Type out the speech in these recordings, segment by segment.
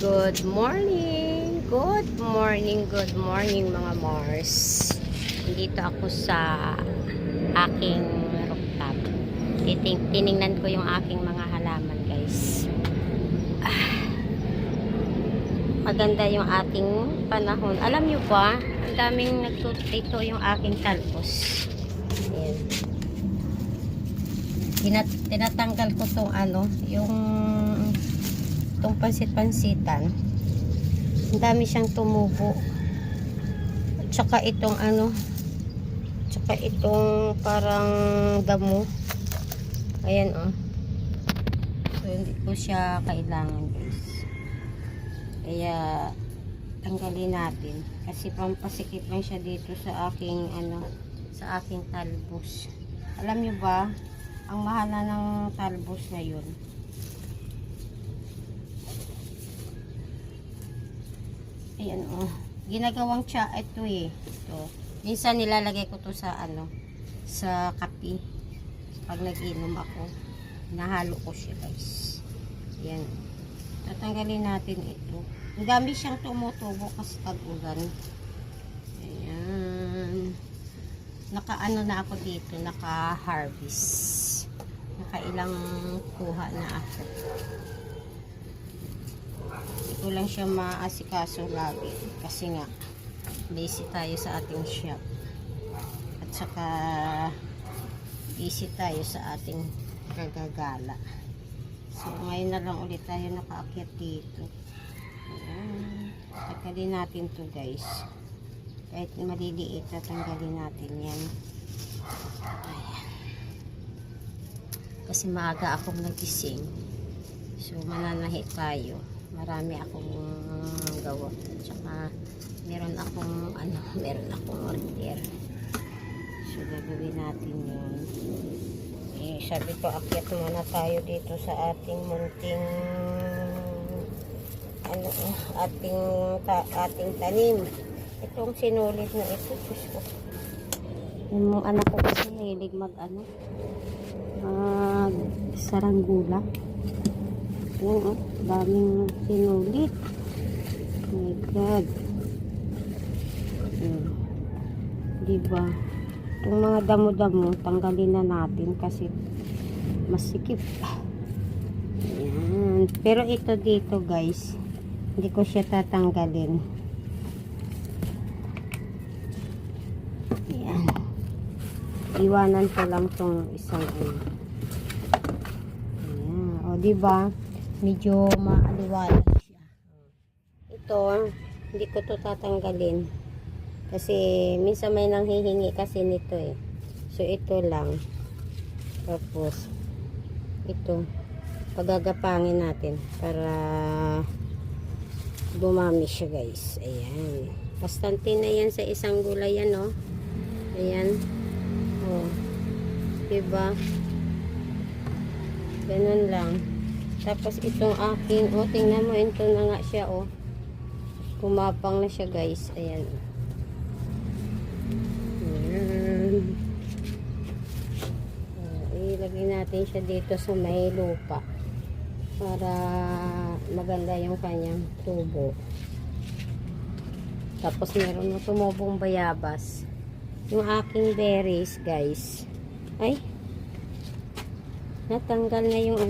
Good morning! Good morning mga Mars. Dito ako sa aking rooftop. Tiningnan ko yung aking mga halaman, guys. Maganda yung ating panahon. Alam nyo ba, ang daming nagtutito yung aking talbos. Ayan. Tinatanggal ko tong itong pansit-pansitan. Ang dami siyang tumubo. At saka itong tsaka itong parang damo. Ayan So hindi ko siya kailangan, guys. Kaya tanggalin natin kasi pampasikip lang siya dito sa aking sa aking talbos. Alam niyo ba, ang mahal na ng talbos ngayon. Ayan ginagawang tsa ito ito. Minsan nilalagay ko to sa sa kape. Pag nag-inom ako, nahalo ko siya, guys. Ayan. Tatanggalin natin ito. Ang dami siyang tumutubo kasi tag-ulan. Ayan. Naka-ano na ako dito, naka-harvest. Nakailang kuha na ako. Hindi ko lang siya maasikaso lagi kasi nga busy tayo sa ating shop at saka busy tayo sa ating kagagala. So ngayon na lang ulit tayo nakaakyat dito. Ayan. Tanggalin natin to, guys. Kahit maliliit, tanggalin natin yan. Ayan. Kasi maaga akong nagising, so mananahi tayo. Marami akong gawa. Tsaka meron akong order. So gagawin natin yun. Sabi ko, akyat muna tayo dito sa ating munting ating tanim. Itong sinulit na ito, Diyos ko. Yung anak ko kasi mahilig mag saranggula. Ayan, daming sinulit. Oh my God. Diba? Itong mga damo-damo, tanggalin na natin kasi masikip. Ayan. Pero ito dito, guys, hindi ko siya tatanggalin. Ayan. Iwanan ko lang itong isang Ayan. O, diba? Medyo maaliwalas siya. Ito, hindi ko to tatanggalin. Kasi minsan may nanghihingi kasi nito So ito lang. Tapos ito pagagapangin natin para dumami siya, guys. Ayan. Bastante na yan sa isang gulay yan, Ayan. Diba? Ganun lang. Tapos itong aking, tingnan mo, ito na nga siya, Pumapang na siya, guys. Ayan. Ilagay natin siya dito sa may lupa para maganda yung kanyang tubo. Tapos meron na tumubong bayabas. Yung aking berries, guys. Ay, natanggal na yung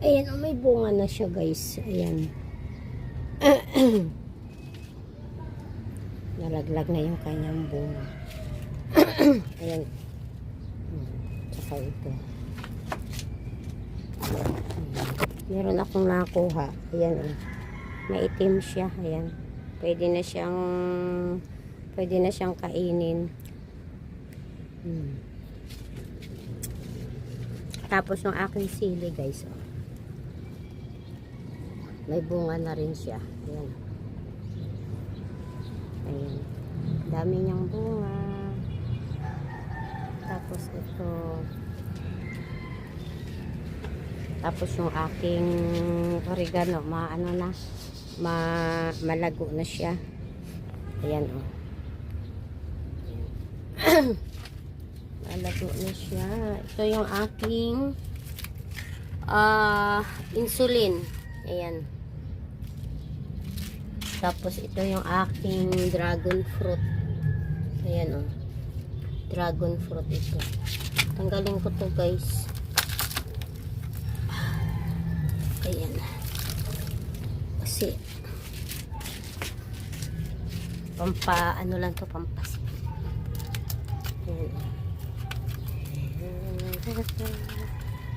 ayan, may bunga na siya, guys. Ayan. Nalaglag na yung kanyang bunga. Ayan. Tsaka ito. Meron akong nakuha. Ayan. Maitim siya. Ayan. Pwede na siyang kainin. Tapos yung aking sili, guys, may bunga na rin siya. Ayan. Ayan. Dami niyang bunga. Tapos ito. Tapos yung aking oregano, malago na siya. Ayan, malago na siya. Ito yung aking insulin. Ayan. Tapos ito yung aking dragon fruit. Ayan o. Dragon fruit ito. Tanggalin ko to guys. Ayan. Kasi ano lang to, pampas. Ayan.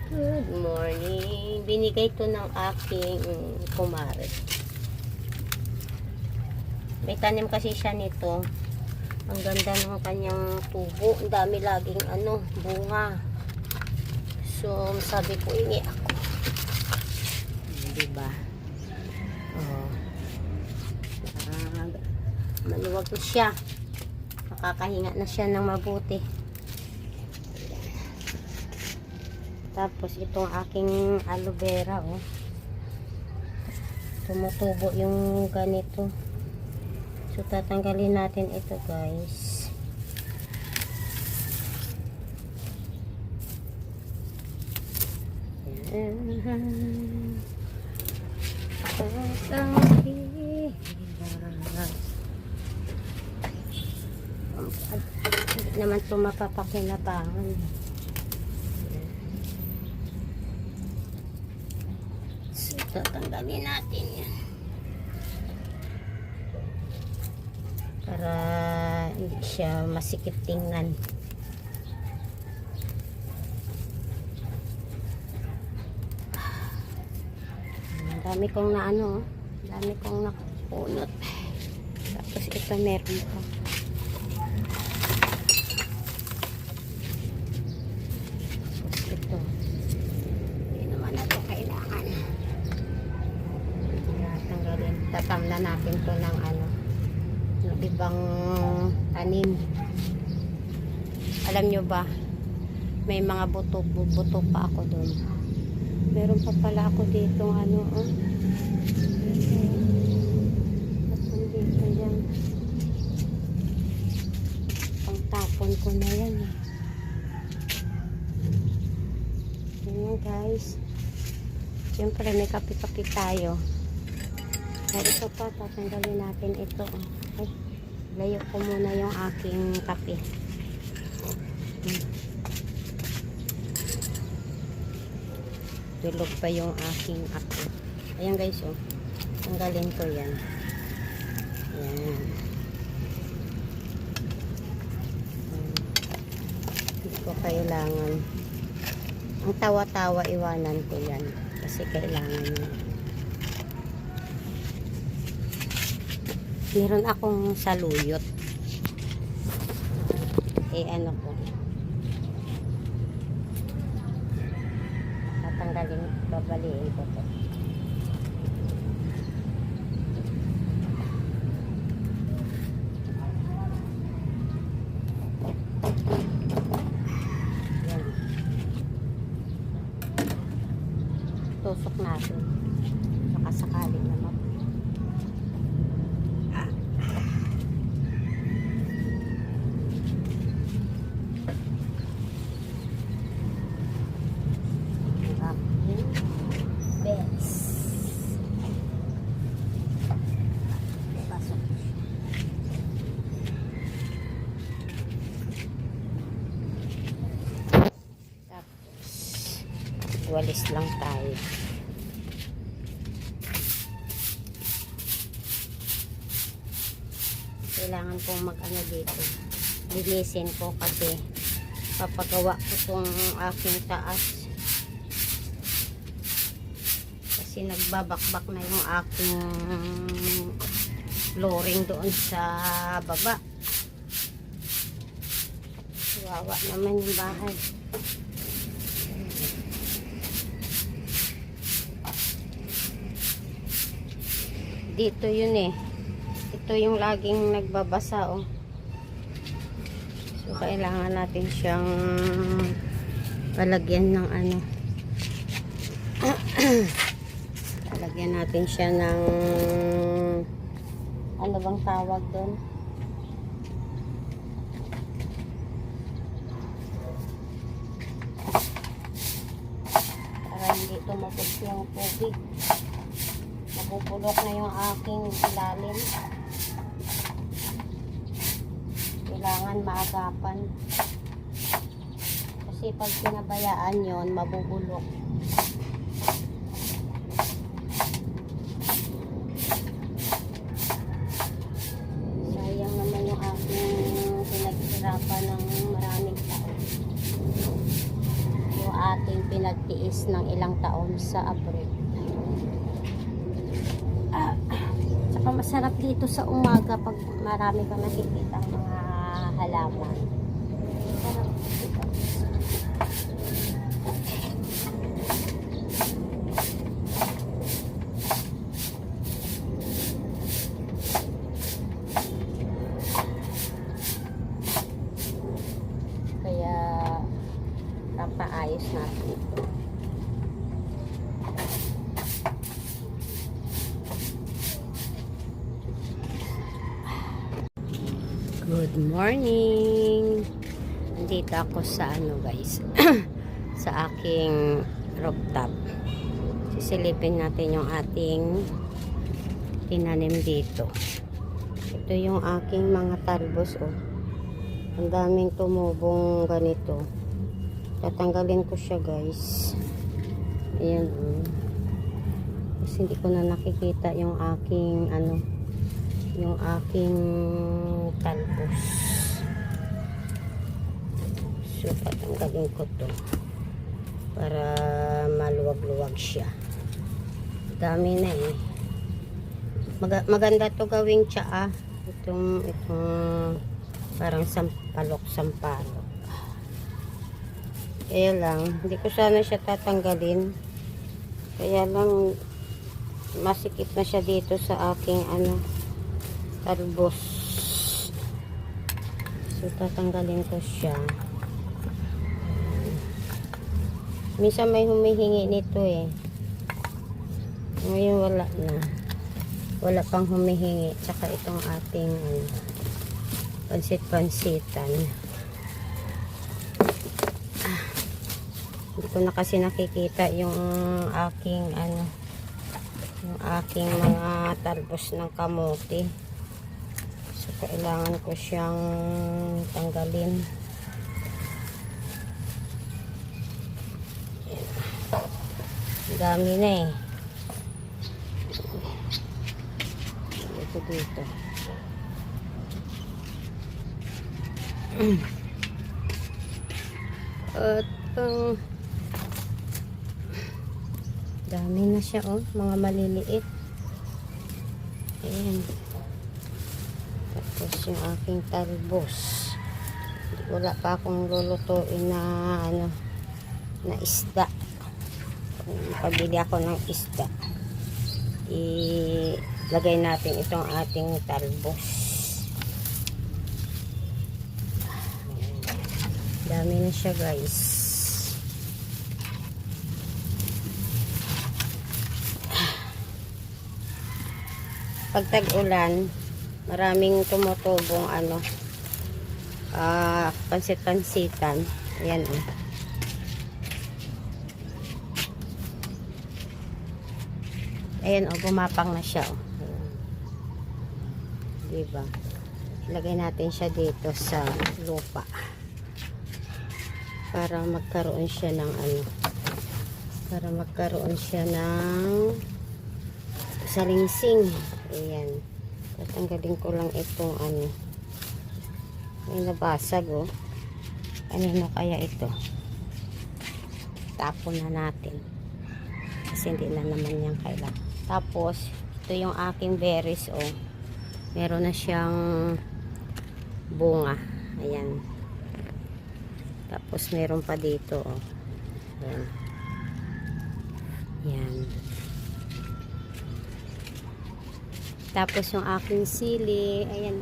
Good morning. Binigay to ng aking kumare. May tanim kasi siya nito. Ang ganda ng kanyang tubo. Ang dami laging bunga. So, sabi ko, ingi ako. Diba? Oh. Maluwag na siya. Nakakahinga na siya ng mabuti. Tapos, itong aking aloe vera, oh. Tumutubo yung ganito. So, tatanggalin natin ito, guys. Hindi naman ito mapapakinabangan. So, tatanggalin natin yan. Para hindi siya masikip tingnan. Ang dami kong dami kong nakunot. Tapos ito meron pa. Tapos ito. Hindi naman na ito kailangan. Tanggalin. Tatamna natin to ng ibang tanim. Alam nyo ba, may mga buto pa ako doon. Meron pa pala ako dito at nandito yan. Pang tapon ko na yan. Ayan guys. Siyempre may kapi-kapi tayo. Pero ito pa, tatanggalin natin ito. Ay, layo ko muna yung aking kape. Tulog pa yung aking kape. Ayan guys, oh. Tanggalin ko yan. Ayan. Hindi ko kailangan. Ang tawa-tawa, iwanan ko yan. Kasi kailangan yan. Meron akong saluyot. Ko. Tatanggalin, babaliin ko to. Yan. Tusok natin. Baka sakali naman. Walis lang tayo. Kailangan kong dito. Linisin ko kasi papagawa ko tong aking taas. Kasi nagbabakbak na yung aking flooring doon sa baba. Wawa naman yung bahay. Dito yun eh. Ito yung laging nagbabasa oh. So kailangan natin siyang palagyan ng palagyan natin siya ng bang tawag doon? Para hindi tumabog yung tubig. mabubulok na yung aking ilalim. Kailangan maagapan. Kasi pag pinabayaan yon, mabubulok. Sayang naman yung aking pinaghirapan ng maraming taon. Yung ating pinagtiis ng ilang taon sa abroad. Tsaka masarap dito sa umaga pag marami kang nakikita mga halaman. Sarap dito. Kaya papaayos natin ito. Good morning! Nandito ako sa guys sa aking rooftop. Sisilipin natin yung ating tinanim dito. Ito yung aking mga talbos ang daming tumubong ganito. Tatanggalin ko siya guys. Ayan kasi hindi ko na nakikita yung aking yung aking talbos. So patanggalin ko to para maluwag-luwag siya. Dami na maganda to gawing tsaa. Itong parang sampalok. Kaya lang hindi ko sana siya tatanggalin. Kaya lang masikip na siya dito sa aking talbos. So tatanggalin ko siya. Minsan may humihingi nito ngayon wala pang humihingi. Tsaka itong ating pansit-pansitan. Hindi ko na kasi nakikita yung aking yung aking mga talbos ng kamote. So kailangan ko siyang tanggalin. Dami na dito. At dami na siya mga maliliit. Ayan. Tapos yung aking talbos. Wala pa akong lulutuin na na isda. Pabili ako ng isda. Ilagay natin itong ating talbos. Dami na siya guys. Pag tag-ulan, maraming tumutubong pansit-pansitan. Ayan Ayan gumapang na siya diba? Ilagay natin siya dito sa lupa para magkaroon siya ng salingsing. Ayan. Tatanggalin ko lang itong may nabasag ano na kaya ito? Tapon na natin kasi hindi na naman yan kailangan. Tapos ito yung aking berries meron na siyang bunga. Ayan. Tapos meron pa dito ayan. Ayan. Tapos yung aking sili, ayan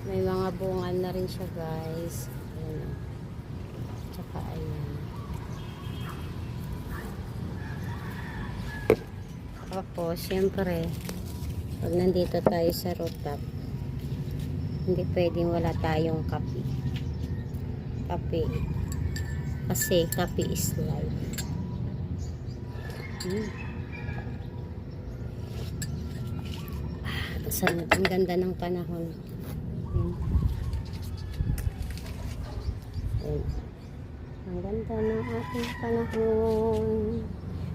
may mga bunga na rin siya guys. Ayan Tsaka ayan. Tapos syempre pag nandito tayo sa rooftop, hindi pwedeng wala tayong kape. Kasi kape is life. Ang ganda ng panahon. Ayan. Ang ganda ng ating panahon.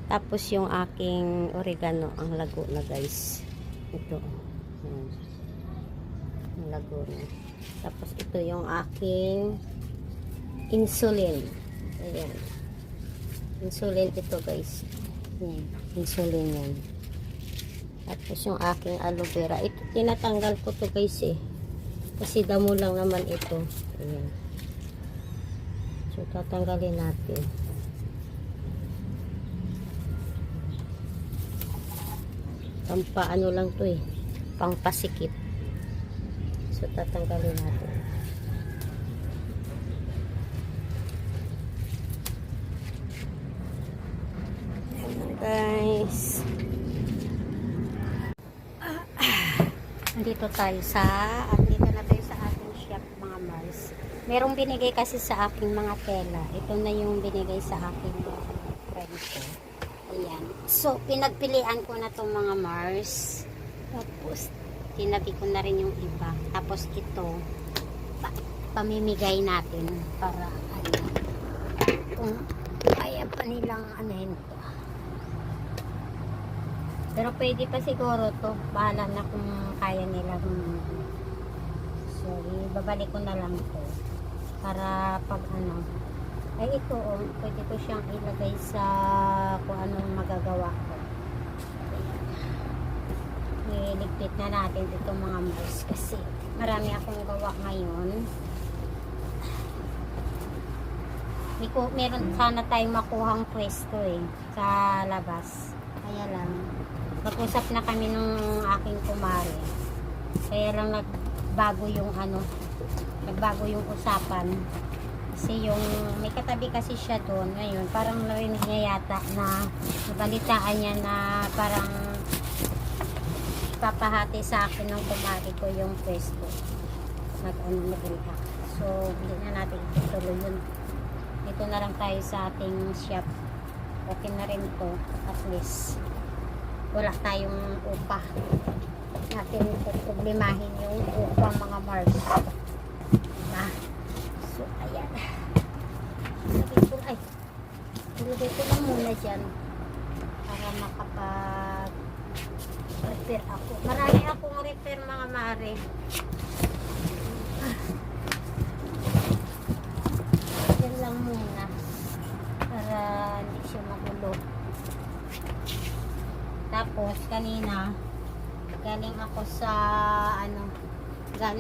Tapos yung aking oregano, ang lago na guys. Ito. Ayan. Ang lago na. Tapos ito yung aking insulin. Ayan. Insulin ito guys. Ayan. Insulin yan. Tapos yung aking aloe vera. Ito tinatanggal ko to guys eh. Kasi damo lang naman ito. Ayan. So tatanggalin natin. Pampaano lang to eh. Pangpasikip. So tatanggalin natin. Ayan guys. Andito na tayo sa ating shop mga Mars. Merong binigay kasi sa aking mga tela. Ito na yung binigay sa aking mga friend ko. Ayan. So, pinagpilian ko na itong mga Mars. Tapos, tinabi ko na rin yung iba. Tapos, ito, pamimigay natin para, ayan. Kung kaya pa nilang anuhin to. Pero pwede pa siguro to. Bahala na kung kaya nila. So, ibabalik ko na lang to. Para pag ano. Ay, ito oh. Pwede ko siyang ilagay sa kung anong magagawa ko. Iligpit na natin itong mga Mars. Kasi marami akong gawa ngayon. Meron sana tayong makuhang pwesto eh. Sa labas. Kaya lang. Nag-usap na kami nung aking kumare. Kaya lang nagbago yung usapan. Kasi yung may katabi kasi siya doon ngayon, parang narinig niya yata na nabalitaan niya na parang papahati sa akin ng kumare ko yung pwesto. Nag-react. So, hindi na natin itutuloy yun. Dito na lang tayo sa ating shop. Okay na rin to at least. Wala tayong upa. Natin problemahin yung upa mga Mars. Diba? So, ayan. Ilagay ko lang muna dyan para makapag-repair ako. Marami akong repair mga mare. Yan lang muna para hindi siya magulo. Tapos kanina galing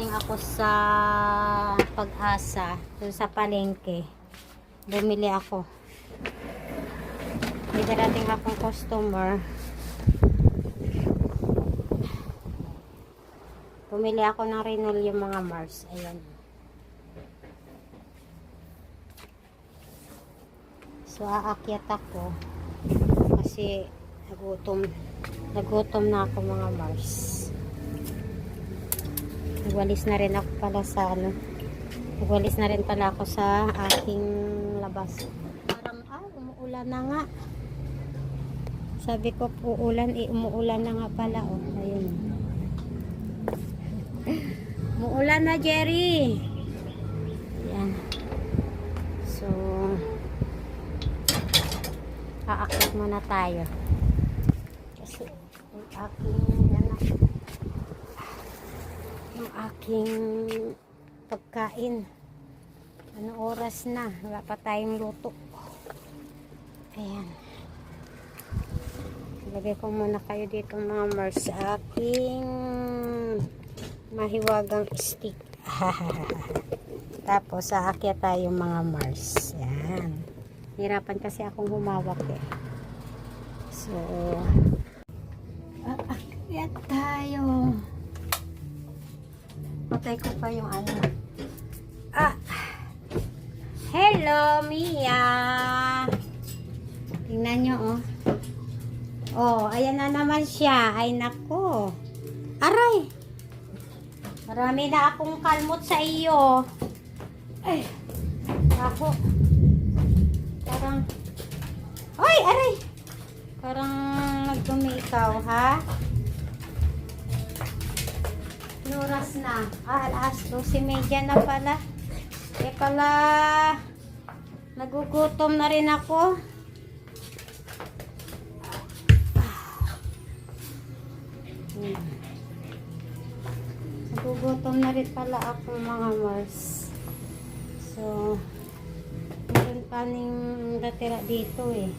ako sa Pag-asa dun sa palengke. Bumili ako. May darating akong customer. Bumili ako ng Renol yung mga Mars. Ayan. So aakyat ako kasi nagutom na ako mga Mars. Nagwalis na rin ako pala sa aking labas. Parang umuulan na nga. Sabi ko po umuulan na nga pala oh. Ayun. Umuulan na Jerry. Ayan. So aakyat muna tayo. Kasi yung aking pagkain. Anong oras na? Wala pa tayong luto. Ayan. Ilagay ko muna kayo dito mga Mars sa aking mahiwagang stick. Tapos aakyat tayo mga Mars. Ayan. Hirapan kasi akong humawak eh. So, aakyat tayo. Patay ko pa yung ano. Hello, Mia. Tingnan nyo, oh. Oh, ayan na naman siya. Ay, nako. Aray. Marami na akong kalmot sa iyo. Ay. Ako. Parang. Ay, aray. Parang nagdumi ikaw, ha? oras na? Alas 12:30 na pala. Teka la. Nagugutom na rin ako. Nagugutom na rin pala ako mga Mars. So, meron pa ning natira dito eh.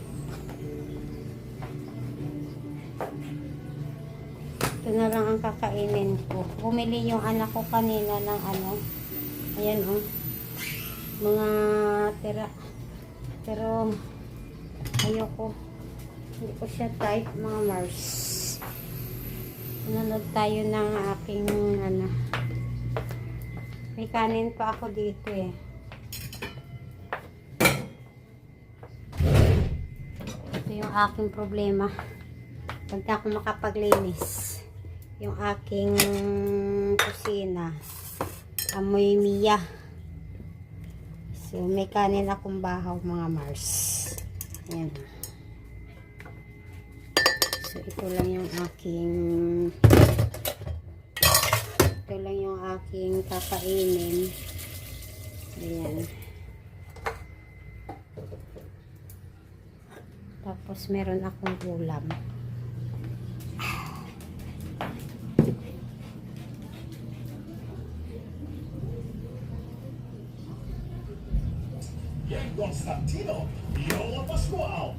Ito na lang ang kakainin ko. Bumili yung anak ko kanina ng ano. Ayan oh. Mga tira. Pero, ayoko. Hindi ko siya type mga Mars. Nanood tayo ng aking ano. May kanin pa ako dito eh. Ito yung aking problema. Pagka ako makapaglinis. Yung aking kusina. Amoy miya. So, may kanin akong bahaw mga Mars. Ayan. So, ito lang yung aking kakainin. Ayan. Tapos, meron akong ulam.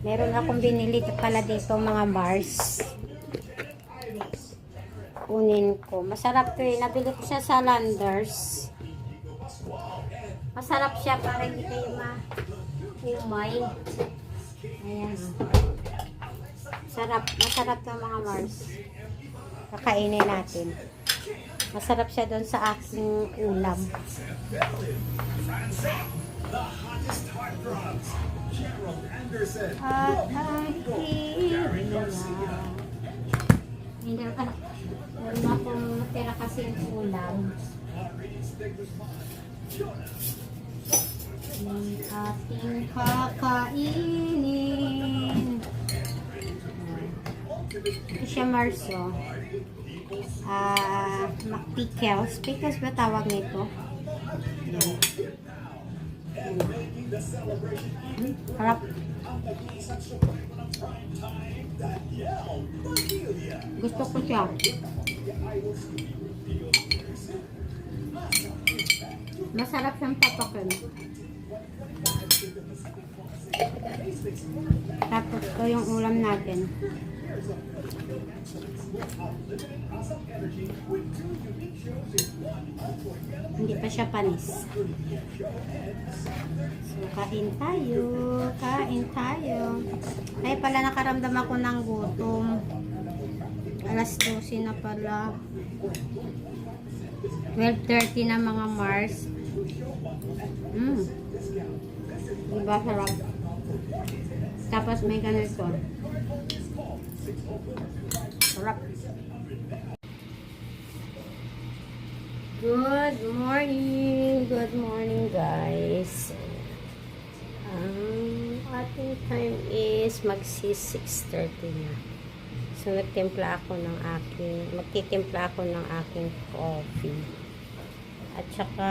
Meron akong binili pala dito mga Mars. Kunin ko. Masarap to eh. Nabili ko siya sa Landers. Masarap siya para hindi kayo ma-humay. Ayan. Masarap to mga Mars. Kakainin natin. Masarap siya doon sa aking ulam. At meron akong natira kasi yung ulam. Yung ating kakainin. Ito siya Marso. Pickles. Pickles ba tawag nito? Yan. Harap. Gusto ko siya. Masarap siyang papakin. Tapos ito yung ulam natin. Hindi pa siya panis. So, kain tayo. Kain tayo. Ay pala nakaramdam ako ng gutom. Alas 12 na pala. 12:30 na mga Mars. Diba sarap? Tapos may ganito. Sarap. Good morning. Good morning guys. Ating time is magsi 6:30 na. So magtitimpla ako ng aking coffee. At saka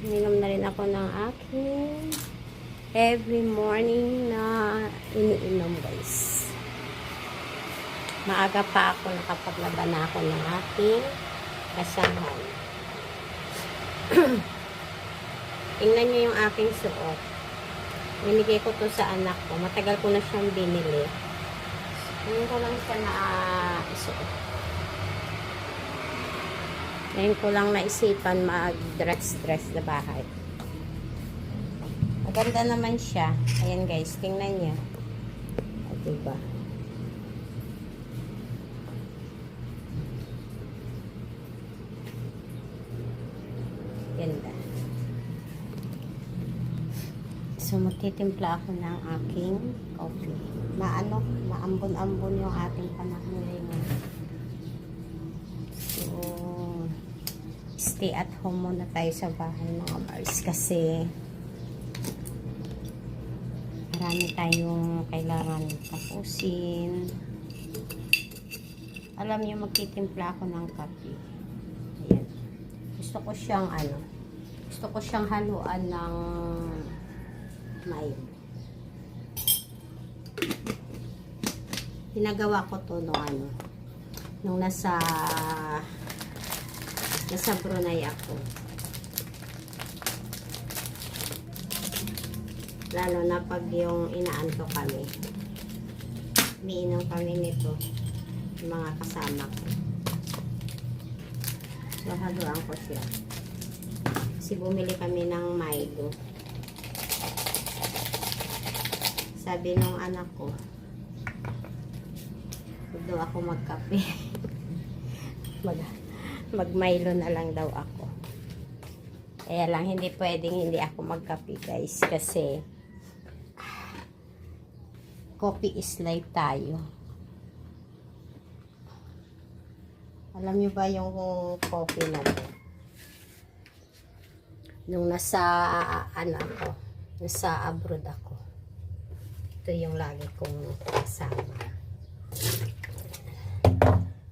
minom na rin ako ng aking every morning na iniinom guys. Maaga pa ako nakapaglaba na ako ng aking basahan. Tingnan nyo yung aking suot. Binigay ko to sa anak ko. Matagal ko na siyang binili. Ngayon ko lang siya na isuot. Ngayon ko lang naisipan mag-dress na bahay. Maganda naman siya. Ayan guys, tingnan niya. O, diba? Ganda. So, magtitimpla ako ng aking coffee. Maambon-ambon yung ating panahon ngayon. So, stay at home muna tayo sa bahay mga Mars kasi marami tayong kailangan tapusin. Alam niyo, magtitimpla ako ng kape. Ayan. gusto ko siyang gusto ko siyang haluan ng Milo. Pinagawa ko to nung nasa Brunei ako. Lalo na pag yung inaanto kami. Umiinom kami nito yung mga kasama ko. So, haluan ko siya. Kasi bumili kami ng Milo. Sabi nung anak ko, huwag daw ako magkape. Mag-Milo na lang daw ako. Kaya lang, hindi pwedeng hindi ako magkape, guys. Kasi, coffee is life tayo. Alam nyo ba yung coffee na to? Nung nasa nasa abroad ako, ito yung lagi kong kasama.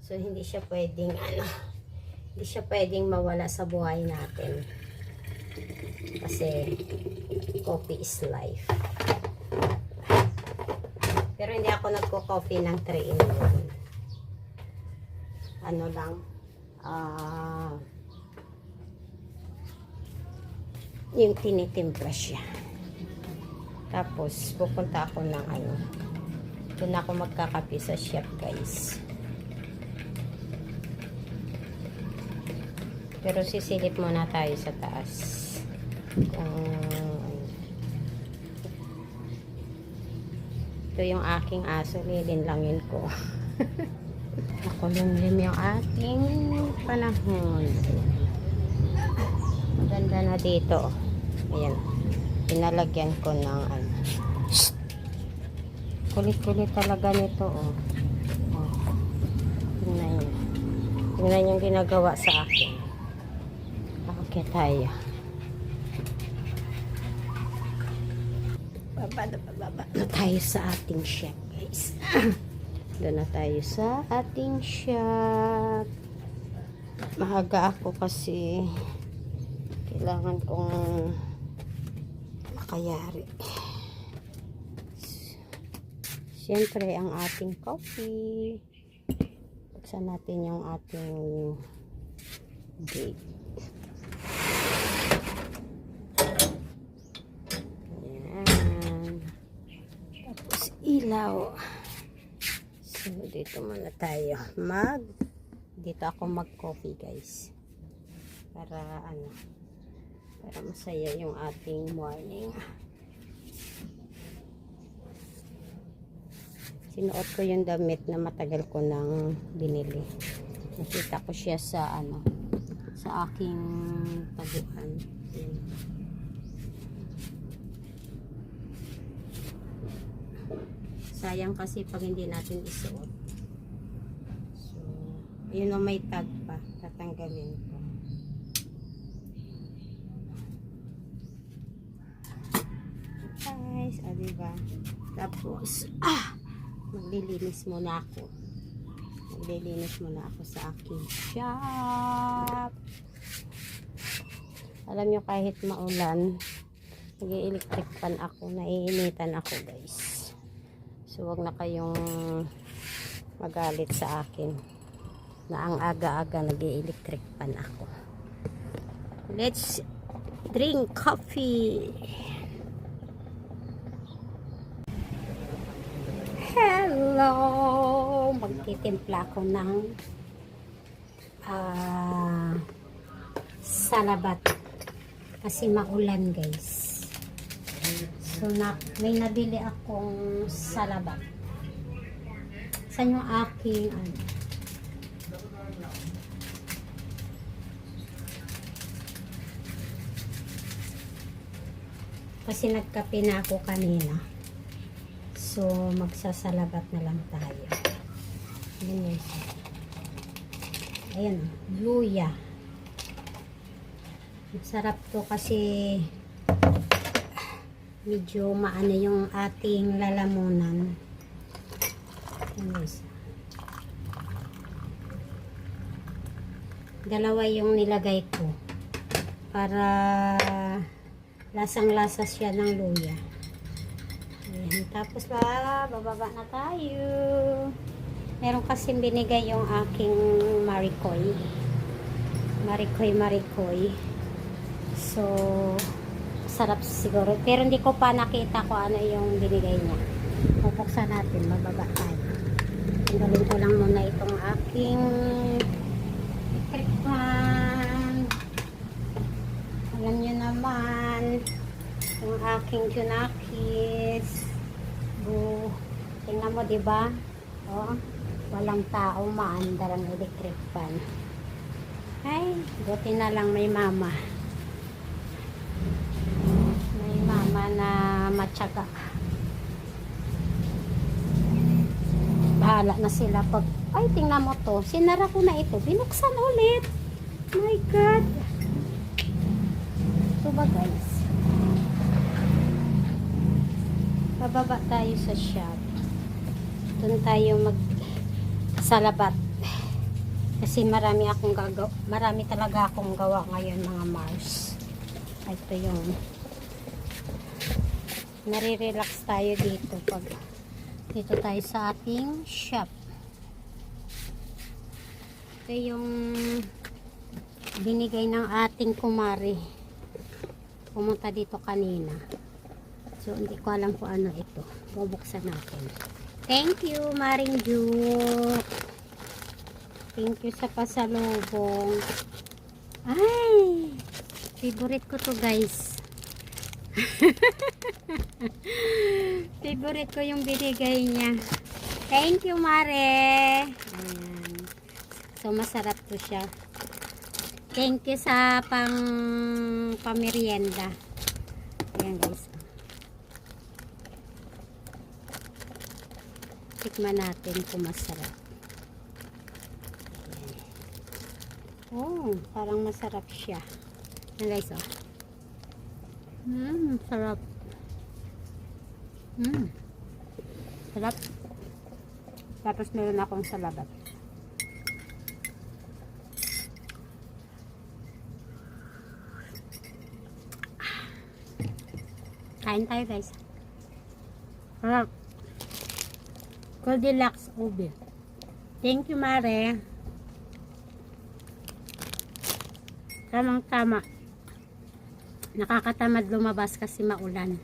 So hindi siya pwedeng hindi siya pwedeng mawala sa buhay natin, kasi coffee is life. Pero hindi ako nagko-coffee ng 3 in 1. Lang yung tinitimpla siya. Tapos pupunta ako ng doon ako magkakape sa shop, guys. Pero sisilip muna tayo sa taas. Ito yung aking aso, lilinlangin ko. Nakulumlim yung ating panahon. Maganda na dito. Ayan. Pinalagyan ko ng kulit-kulit talaga nito, oh. Tingnan nyo. Tingnan yung ginagawa sa akin. Okay tayo. Baba na tayo sa ating shop, guys. Doon na tayo sa ating shop. Mahaga ako kasi kailangan kong makayari. Siyempre, ang ating coffee. Buksan natin yung ating gate. Ayan. Tapos ilaw. So, dito muna tayo. Dito ako mag-coffee, guys. Para para masaya yung ating morning. Sinuot ko yung damit na matagal ko nang binili. Nakita ko siya sa sa aking taguan. Sayang kasi pag hindi natin isuot. So, yun na, may tag pa. Tatanggalin ko. Guys, diba? Tapos, maglilinis muna ako. Maglilinis muna ako sa aking shop. Alam nyo, kahit maulan, nag-electric fan ako. Naiinitan ako, guys. So, wag na kayong magalit sa akin na ang aga-aga nag-electric fan ako. Let's drink coffee. Hello! Magtitimpla ko ng salabat kasi maulan, guys. So, may nabili akong salabat. Saan yung aking kasi nagkape na ako kanina. So, magsasalabat na lang tayo. Ayan, luya. Masarap to kasi medyo maano yung ating lalamunan. Dalawa yung nilagay ko. para lasang-lasa siya ng luya. Ayan. Tapos bababa na tayo. Meron kasing binigay yung aking Maricoy. Maricoy. So, sarap siguro. Pero hindi ko pa nakita ko ano yung binigay niya. Pupuksan natin. Bababa tayo. Tanggalin ko lang muna itong aking pan. Alam nyo naman yung aking Junakis. Tingnan mo, diba? Oh, walang tao, maandar ang electric fan. Ay, buti na lang may mama. May mama na matyaga. Bahala na sila pag, ay, tingnan mo to. Sinara ko na ito. Binuksan ulit. My God. Ito ba, guys? Bababa tayo sa shop. Doon tayo salabat. Kasi marami talaga akong gawa ngayon, mga Mars. Ito yung nare-relax tayo dito pag dito tayo sa ating shop. Ito yung binigay ng ating kumari. Pumunta dito kanina. So, hindi ko alam kung ano ito. Bubuksan natin. Thank you, Maring Juk. Thank you sa pasalubong. Ay! Favorite ko to, guys. Favorite ko yung binigay niya. Thank you, Mare. Ayan. So, masarap to siya. Thank you sa pamerienda. Ayan, guys. Tikman natin kung masarap. Oh, parang masarap siya. Ayan, guys, oh. Sarap. Sarap. Tapos meron akong salabat. Kain tayo, guys. Sarap. Goldilocks ube. Thank you, Mare. Tamang-tama. Nakakatamad lumabas kasi maulan.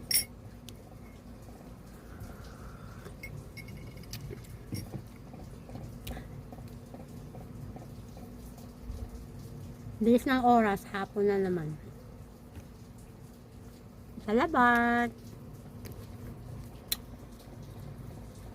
Bilis ng oras, hapon na naman. Salamat!